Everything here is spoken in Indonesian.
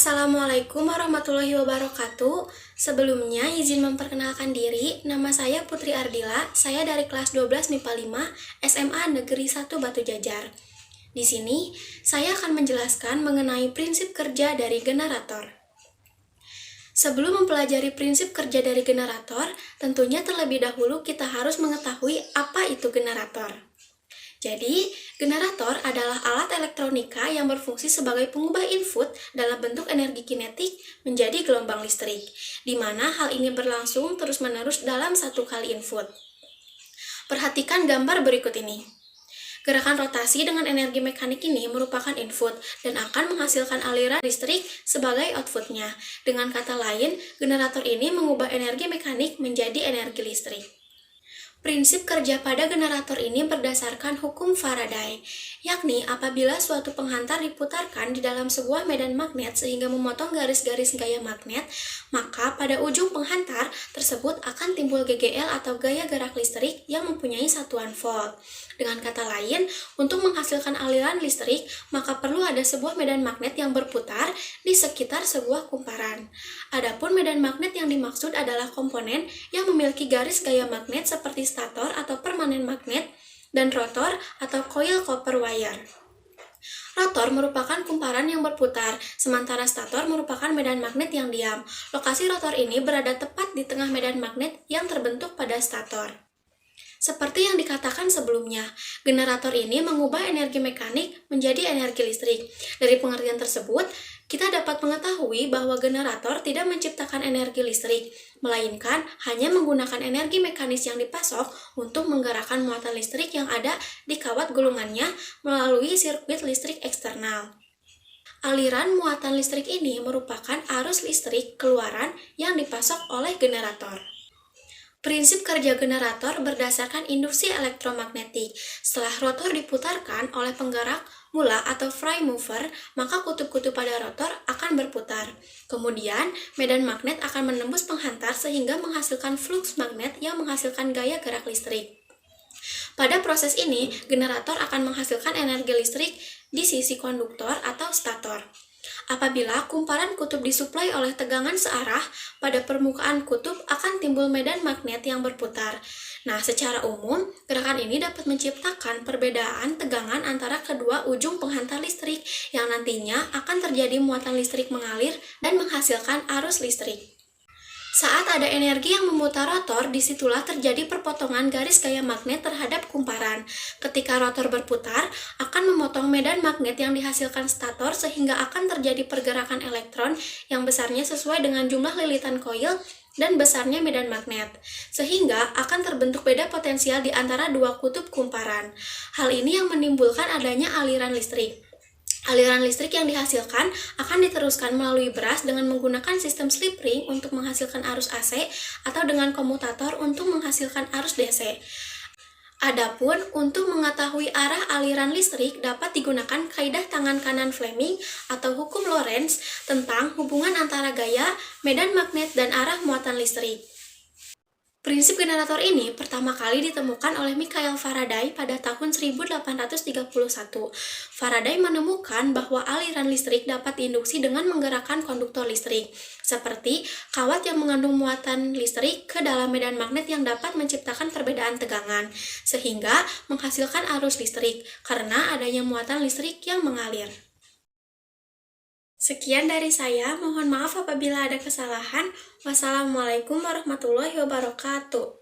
Assalamualaikum warahmatullahi wabarakatuh. Sebelumnya izin memperkenalkan diri, nama saya Putri Ardila, saya dari kelas 12 MIPA 5 SMA Negeri 1 Batu Jajar. Di sini, saya akan menjelaskan mengenai prinsip kerja dari generator. Sebelum mempelajari prinsip kerja dari generator, tentunya terlebih dahulu kita harus mengetahui apa itu generator. Jadi, generator adalah alat elektronika yang berfungsi sebagai pengubah input dalam bentuk energi kinetik menjadi gelombang listrik, di mana hal ini berlangsung terus-menerus dalam satu kali input. Perhatikan gambar berikut ini. Gerakan rotasi dengan energi mekanik ini merupakan input dan akan menghasilkan aliran listrik sebagai outputnya. Dengan kata lain, generator ini mengubah energi mekanik menjadi energi listrik. Prinsip kerja pada generator ini berdasarkan hukum Faraday, yakni apabila suatu penghantar diputarkan di dalam sebuah medan magnet sehingga memotong garis-garis gaya magnet, maka pada ujung penghantar tersebut akan timbul GGL atau gaya gerak listrik yang mempunyai satuan volt. Dengan kata lain, untuk menghasilkan aliran listrik, maka perlu ada sebuah medan magnet yang berputar di sekitar sebuah kumparan. Adapun medan magnet yang dimaksud adalah komponen yang memiliki garis gaya magnet seperti stator atau permanen magnet dan rotor atau coil copper wire. Rotor merupakan kumparan yang berputar, sementara stator merupakan medan magnet yang diam. Lokasi rotor ini berada tepat di tengah medan magnet yang terbentuk pada stator. Seperti yang dikatakan sebelumnya, generator ini mengubah energi mekanik menjadi energi listrik. Dari pengertian tersebut, kita dapat mengetahui bahwa generator tidak menciptakan energi listrik, melainkan hanya menggunakan energi mekanis yang dipasok untuk menggerakkan muatan listrik yang ada di kawat gulungannya melalui sirkuit listrik eksternal. Aliran muatan listrik ini merupakan arus listrik keluaran yang dipasok oleh generator. Prinsip kerja generator berdasarkan induksi elektromagnetik. Setelah rotor diputarkan oleh penggerak mula atau prime mover, maka kutub-kutub pada rotor akan berputar. Kemudian, medan magnet akan menembus penghantar sehingga menghasilkan flux magnet yang menghasilkan gaya gerak listrik. Pada proses ini, generator akan menghasilkan energi listrik di sisi konduktor atau stator. Apabila kumparan kutub disuplai oleh tegangan searah, pada permukaan kutub akan timbul medan magnet yang berputar. Nah, secara umum, gerakan ini dapat menciptakan perbedaan tegangan antara kedua ujung penghantar listrik yang nantinya akan terjadi muatan listrik mengalir dan menghasilkan arus listrik. Saat ada energi yang memutar rotor, disitulah terjadi perpotongan garis gaya magnet terhadap kumparan. Ketika rotor berputar, akan memotong medan magnet yang dihasilkan stator sehingga akan terjadi pergerakan elektron yang besarnya sesuai dengan jumlah lilitan koil dan besarnya medan magnet, sehingga akan terbentuk beda potensial di antara dua kutub kumparan. Hal ini yang menimbulkan adanya aliran listrik. Aliran listrik yang dihasilkan akan diteruskan melalui beras dengan menggunakan sistem slip ring untuk menghasilkan arus AC atau dengan komutator untuk menghasilkan arus DC. Adapun untuk mengetahui arah aliran listrik dapat digunakan kaidah tangan kanan Fleming atau hukum Lorentz tentang hubungan antara gaya, medan magnet, dan arah muatan listrik. Prinsip generator ini pertama kali ditemukan oleh Michael Faraday pada tahun 1831. Faraday menemukan bahwa aliran listrik dapat diinduksi dengan menggerakkan konduktor listrik, seperti kawat yang mengandung muatan listrik ke dalam medan magnet yang dapat menciptakan perbedaan tegangan, sehingga menghasilkan arus listrik karena adanya muatan listrik yang mengalir. Sekian dari saya, mohon maaf apabila ada kesalahan. Wassalamualaikum warahmatullahi wabarakatuh.